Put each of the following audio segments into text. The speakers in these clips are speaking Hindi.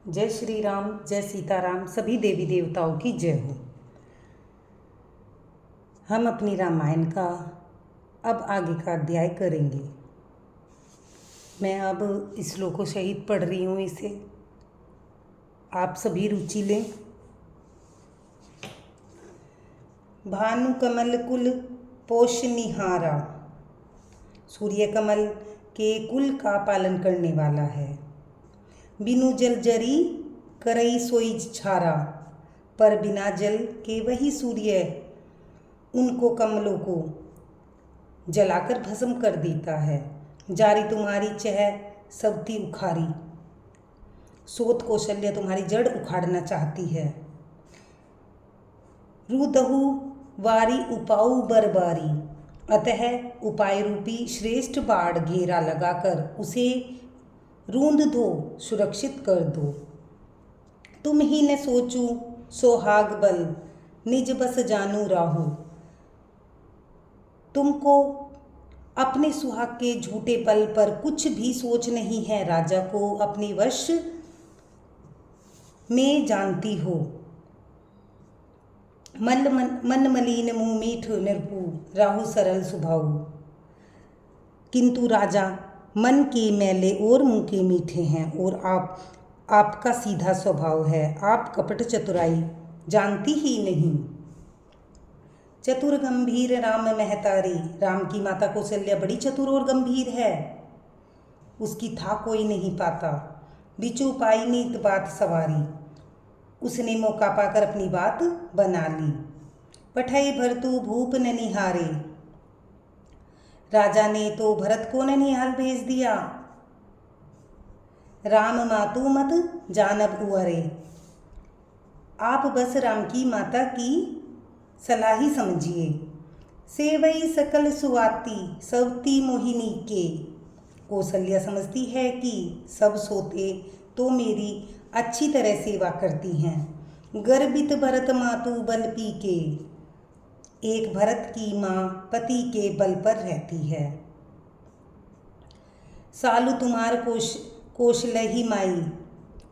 जय श्री राम, जय सीताराम, सभी देवी देवताओं की जय हो। हम अपनी रामायण का अब आगे का अध्याय करेंगे। मैं अब श्लोकों सहित पढ़ रही हूँ इसे, आप सभी रुचि लें। भानु कमल कुल पोष निहारा, सूर्य कमल के कुल का पालन करने वाला है। बिनु जल जरी करई सोई छारा, पर बिना जल के वही सूर्य उनको कमलों को जलाकर भस्म कर देता है। जारी तुम्हारी चह सबती उखारी, सोत कौशल्या तुम्हारी जड़ उखाड़ना चाहती है। रुदहु वारी उपाऊ बरबारी, अतः उपाय रूपी श्रेष्ठ बाढ़ घेरा लगाकर उसे रूंद दो, सुरक्षित कर दो। तुम ही न सोचू सोहाग बल, निज बस जानू राहु। तुमको अपने सुहाग के झूठे बल पर कुछ भी सोच नहीं है, राजा को अपने वश में जानती हो। मन मलिन मुँह मीठ निरपु, राहु सरल स्वभाव। किंतु राजा मन के मैले और मुँह के मीठे हैं, और आपका सीधा स्वभाव है। आप कपट चतुराई जानती ही नहीं। चतुर गंभीर राम महतारी, राम की माता कौशल्या बड़ी चतुर और गंभीर है, उसकी था कोई नहीं पाता। बिचू पाई नीत बात सवारी, उसने मौका पाकर अपनी बात बना ली। पठई भरतु भूप न निहारे, राजा ने तो भरत को ननिहाल भेज दिया। राम मातु मत जानब उअरे, आप बस राम की माता की सलाह ही समझिए। सेवई सकल सुवाती सवती मोहिनी के, कौशल्या समझती है कि सब सोते तो मेरी अच्छी तरह सेवा करती हैं। गर्भित भरत मातु बल पी के, एक भरत की माँ पति के बल पर रहती है। सालु तुम्हार कौशलही माई,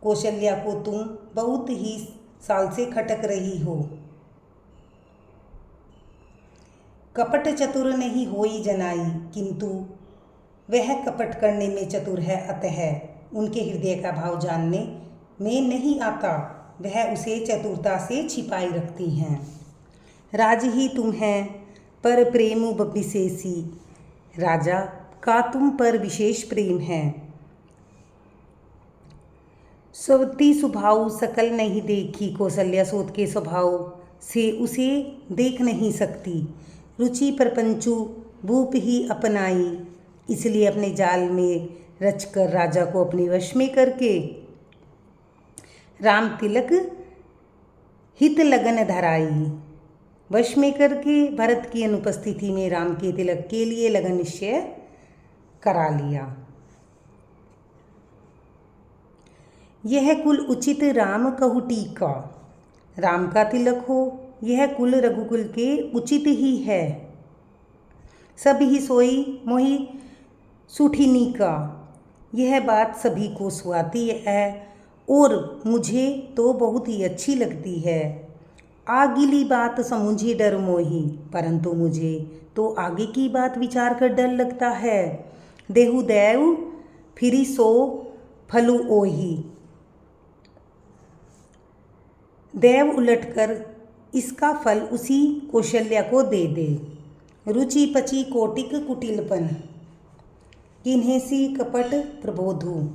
कौशल्या को तुम बहुत ही साल से खटक रही हो। कपट चतुर नहीं होई जनाई, किंतु वह कपट करने में चतुर है, अतः उनके हृदय का भाव जानने में नहीं आता, वह उसे चतुरता से छिपाई रखती हैं। राज ही तुम हैं पर प्रेम विशेषी, राजा का तुम पर विशेष प्रेम है। स्वती स्वभाव सकल नहीं देखी, कौशल्या सोत के स्वभाव से उसे देख नहीं सकती। रुचि प्रपंचु भूप ही अपनाई, इसलिए अपने जाल में रचकर राजा को अपने वश में करके राम तिलक हित लगन धराई। वश में करके भरत की अनुपस्थिति में राम के तिलक के लिए लगन निश्चय करा लिया। यह कुल उचित राम कहु टीका, राम का तिलक हो यह कुल रघुकुल के उचित ही है। सब ही सोई मोहि सुठिनी का, यह बात सभी को सुहाती है और मुझे तो बहुत ही अच्छी लगती है। आगिली बात समुझी डर मोही, परंतु मुझे तो आगे की बात विचार कर डर लगता है। देहु देव फिरी सो फलु ओही, देव उलटकर इसका फल उसी कौशल्या को दे दे। रुचि पची कोटिक कुटिलपन, किन्हें सी कपट प्रबोधु,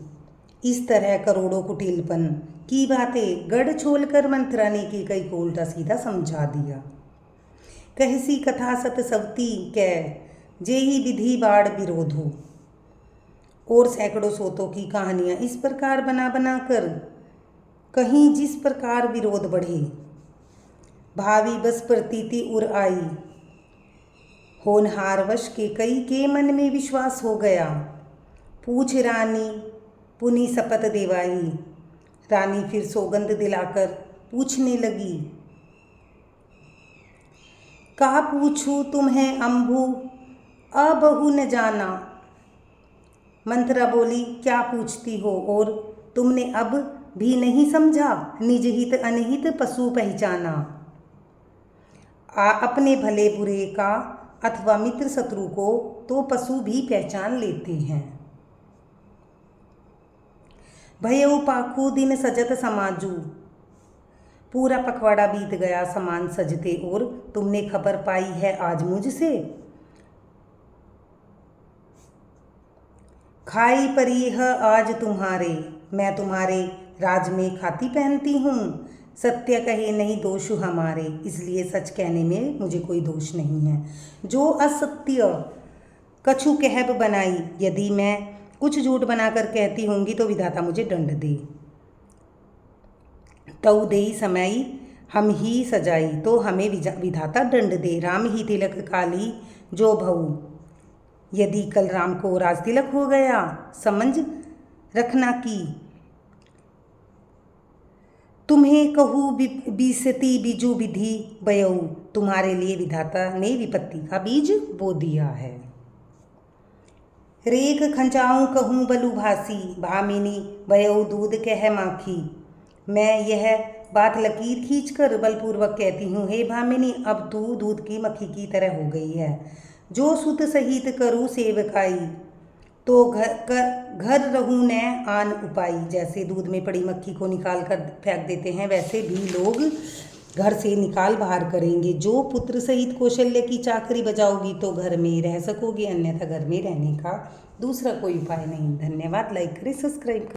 इस तरह करोड़ों कुटिलपन की बातें गढ़ छोल कर मंत्रा ने की कई को उल्टा सीधा समझा दिया। कहसी कथा सत सवती कै, जे ही विधि बाढ़ विरोधु, और सैकड़ों सोतों की कहानियां इस प्रकार बना बना कर कहीं जिस प्रकार विरोध बढ़े। भावी बस प्रतीति उर आई, होनहार वश के कई के मन में विश्वास हो गया। पूछ रानी पुनि शपथ देवाई, रानी फिर सौगंध दिलाकर पूछने लगी। कहा पूछू तुम्हें अम्भु अबहु न जाना, मंत्रा बोली क्या पूछती हो और तुमने अब भी नहीं समझा, निज हित अनहित पशु पहचाना। अपने भले बुरे का अथवा मित्र शत्रु को तो पशु भी पहचान लेते हैं। भयउ पाखू दिन सजत समाजू, पूरा पखवाड़ा बीत गया समान सजते और तुमने खबर पाई है आज मुझसे। खाई परी है आज तुम्हारे, मैं तुम्हारे राज में खाती पहनती हूँ। सत्य कहे नहीं दोष हमारे, इसलिए सच कहने में मुझे कोई दोष नहीं है। जो असत्य कछु कहब बनाई, यदि मैं कुछ झूठ बनाकर कहती होंगी तो विधाता मुझे दंड दे। तऊ देई समाई हम ही सजाई, तो हमें विधाता दंड दे। राम ही तिलक काली जो भऊ, यदि कल राम को राज तिलक हो गया, समझ रखना कि तुम्हें कहूँ बीसती बीजू विधि बयऊ, तुम्हारे लिए विधाता ने विपत्ति का बीज बो दिया है। रेख खंचाऊँ कहूँ बलु भासी, भामिनी बयऊ दूध कह माखी। मैं यह बात लकीर खींचकर बलपूर्वक कहती हूँ, हे भामिनी अब तू दूध की मक्खी की तरह हो गई है। जो सुत सहित करूँ सेवकाई, तो घर रहूँ न आन उपाई। जैसे दूध में पड़ी मक्खी को निकाल कर फेंक देते हैं, वैसे भी लोग घर से निकाल बाहर करेंगे। जो पुत्र सहित कौशल्य की चाकरी बजाओगी तो घर में रह सकोगी, अन्यथा घर में रहने का दूसरा कोई उपाय नहीं। धन्यवाद। लाइक करें, सब्सक्राइब करें।